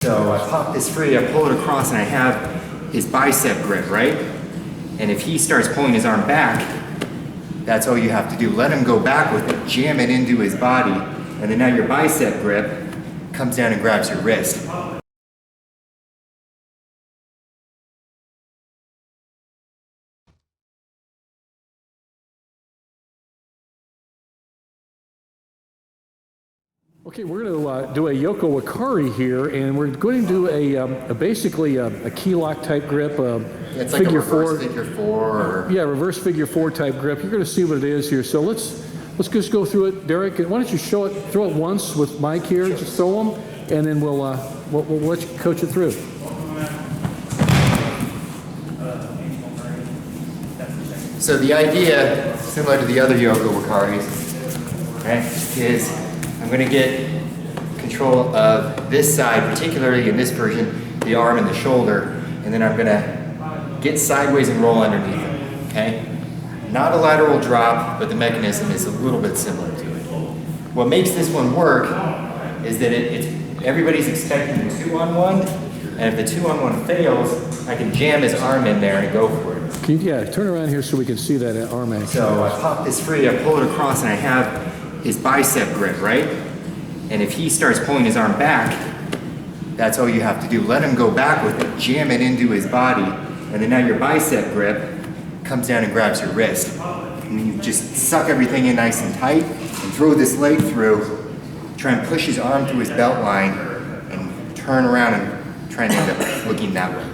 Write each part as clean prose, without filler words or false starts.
So I pop this free, I pull it across, and I have his bicep grip, right? And if he starts pulling his arm back, that's all you have to do. Let him go back with it, jam it into his body, and then now your bicep grip comes down and grabs your wrist. Okay, we're going to do a Yoko Wakare here, and we're going to do basically a Keylock type grip, It's like figure a reverse four. figure four. Or... Yeah, reverse figure four type grip. You're going to see what it is here. So let's just go through it, Derek. Why don't you throw it once with Mike here, sure. Just throw them, and then we'll let you coach it through. So the idea, similar to the other Yoko Wakares, okay, is I'm going to get control of this side, particularly in this version, the arm and the shoulder, and then I'm going to get sideways and roll underneath it, okay? Not a lateral drop, but the mechanism is a little bit similar to it. What makes this one work is that everybody's expecting the 2-on-1, and if the 2-on-1 fails, I can jam his arm in there and go for it. Can you, turn around here so we can see that arm action. So I pop this free, I pull it across, and I have his bicep grip, right? And if he starts pulling his arm back, that's all you have to do. Let him go back with it, jam it into his body, and then now your bicep grip comes down and grabs your wrist. And you just suck everything in nice and tight and throw this leg through, try and push his arm through his belt line and turn around and try and end up looking that way.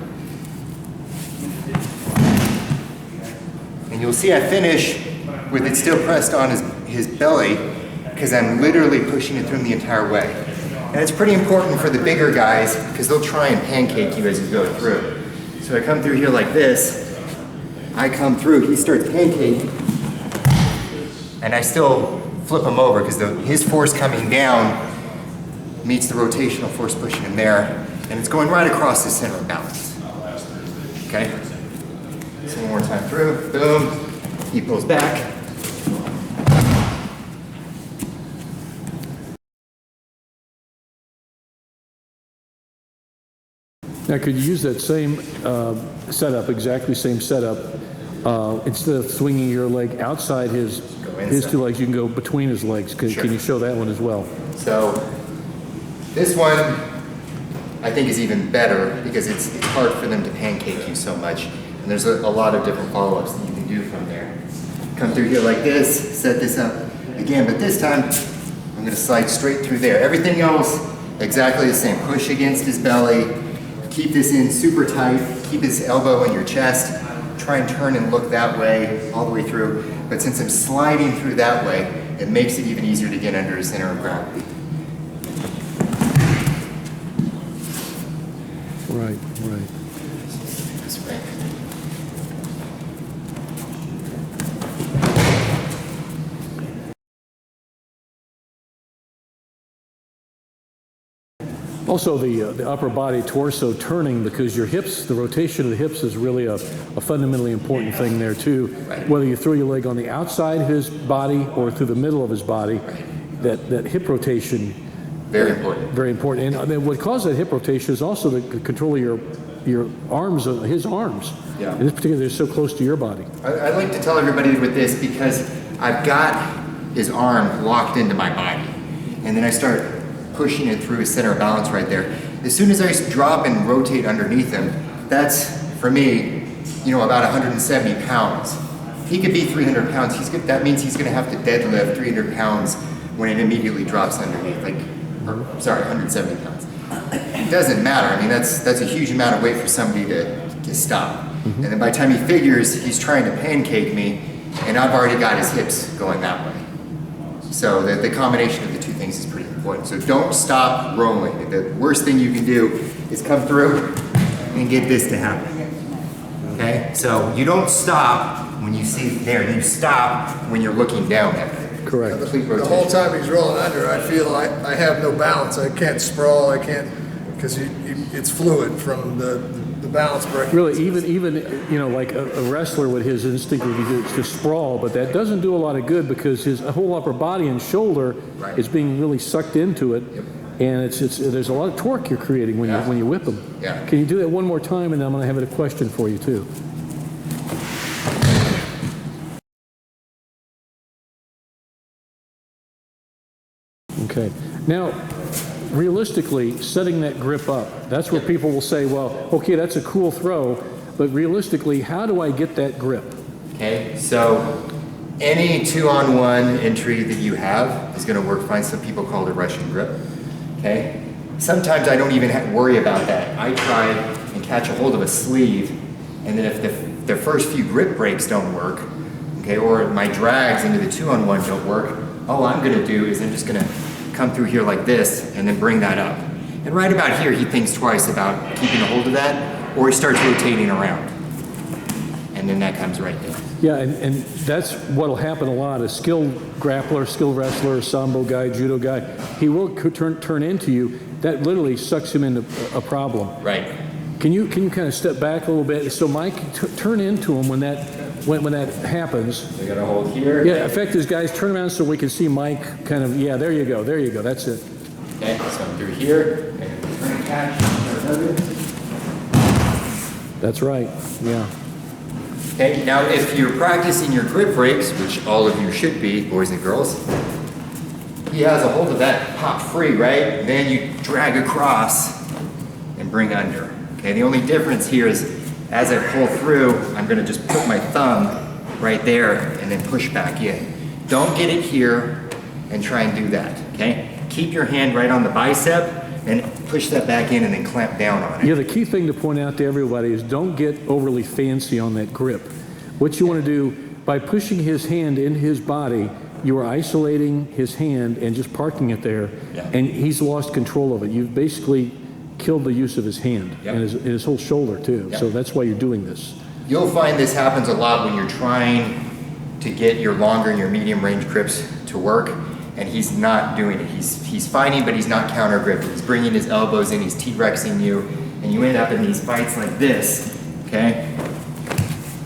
And you'll see I finish with it still pressed on his belly, because I'm literally pushing it through the entire way. And it's pretty important for the bigger guys, because they'll try and pancake you as you go through. So I come through here like this, I come through, he starts pancaking, and I still flip him over, because his force coming down meets the rotational force pushing him there, and it's going right across the center of balance. Okay? So one more time through, boom, he pulls back. Now, could you use that same setup, exactly same setup, instead of swinging your leg outside his two legs, you can go between his legs. Can you show that one as well? So this one, I think, is even better because it's hard for them to pancake you so much. And there's a lot of different follow-ups that you can do from there. Come through here like this, set this up again, but this time I'm going to slide straight through there. Everything else, exactly the same. Push against his belly. Keep this in super tight, keep his elbow in your chest, try and turn and look that way, all the way through. But since I'm sliding through that way, it makes it even easier to get under his center of gravity. Right. This way. Also, the upper body torso turning, because your hips, the rotation of the hips is really a fundamentally important thing there too. Right. Whether you throw your leg on the outside of his body or through the middle of his body, that hip rotation. Very important. Very important. And then what causes that hip rotation is also the control of your arms, his arms. Yeah. In this particular, they're so close to your body. I like to tell everybody with this because I've got his arm locked into my body, and then I start pushing it through his center of balance right there. As soon as I drop and rotate underneath him, that's, for me, about 170 pounds. He could be 300 pounds. That means he's going to have to deadlift 300 pounds when it immediately drops underneath. 170 pounds. It doesn't matter. I mean, that's a huge amount of weight for somebody to stop. Mm-hmm. And then by the time he figures, he's trying to pancake me, and I've already got his hips going that way. So the combination of the two things is pretty important. So don't stop rolling. The worst thing you can do is come through and get this to happen. Okay? So you don't stop when you see it there. You stop when you're looking down at it. Correct. The whole time he's rolling under, I feel I have no balance. I can't sprawl. I can't, because it's fluid from the balance break. Really, even like a wrestler with his instinct would be to sprawl, but that doesn't do a lot of good because his whole upper body and shoulder is being really sucked into it. Yep. and there's a lot of torque you're creating when you whip them. Yeah. Can you do that one more time, and I'm going to have a question for you too. Okay. Now, realistically, setting that grip up, that's where people will say, well, okay, that's a cool throw, but realistically, how do I get that grip? Okay, so any 2-on-1 entry that you have is going to work fine. Some people call it a Russian grip. Okay, sometimes I don't even worry about that. I try and catch a hold of a sleeve, and then if the first few grip breaks don't work, okay, or my drags into the 2-on-1 don't work, all I'm going to do is I'm just going to come through here like this and then bring that up. And right about here, he thinks twice about keeping a hold of that, or he starts rotating around. And then that comes right there. Yeah, and that's what'll happen a lot. A skilled grappler, skilled wrestler, Sambo guy, Judo guy, he will turn into you. That literally sucks him into a problem. Right. Can you kind of step back a little bit? So Mike, turn into him when that happens. I got to hold here. Yeah, in fact, guys, turn around so we can see Mike kind of, yeah, there you go, that's it. Okay, so I'm through here, and turn and catch. That's right, yeah. Okay, now if you're practicing your grip breaks, which all of you should be, boys and girls, he has a hold of that pop free, right? Then you drag across and bring under. Okay, the only difference here is as I pull through, I'm gonna just put my thumb right there and then push back in. Don't get it here and try and do that, okay? Keep your hand right on the bicep and push that back in and then clamp down on it. Yeah, the key thing to point out to everybody is don't get overly fancy on that grip. What you want to do, by pushing his hand in his body, you are isolating his hand and just parking it there, and he's lost control of it. You've basically killed the use of his hand and his whole shoulder too. So that's why you're doing this. You'll find this happens a lot when you're trying to get your longer and your medium range grips to work, and he's not doing it. He's fighting, but he's not counter gripping. He's bringing his elbows in, he's T-Rexing you, and you end up in these fights like this, okay?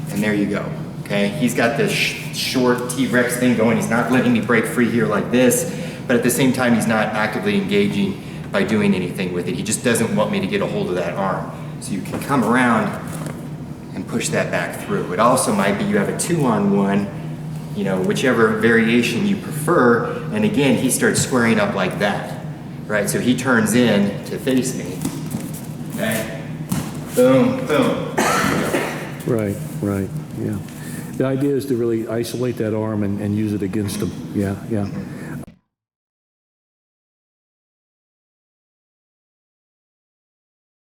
And there you go, okay? He's got this short T-Rex thing going. He's not letting me break free here like this, but at the same time, he's not actively engaging by doing anything with it. He just doesn't want me to get a hold of that arm. So you can come around and push that back through. It also might be you have a 2-on-1, you know, whichever variation you prefer, and again, he starts squaring up like that, right? So he turns in to face me, okay? Boom, boom. Right, yeah. The idea is to really isolate that arm and use it against him. Yeah.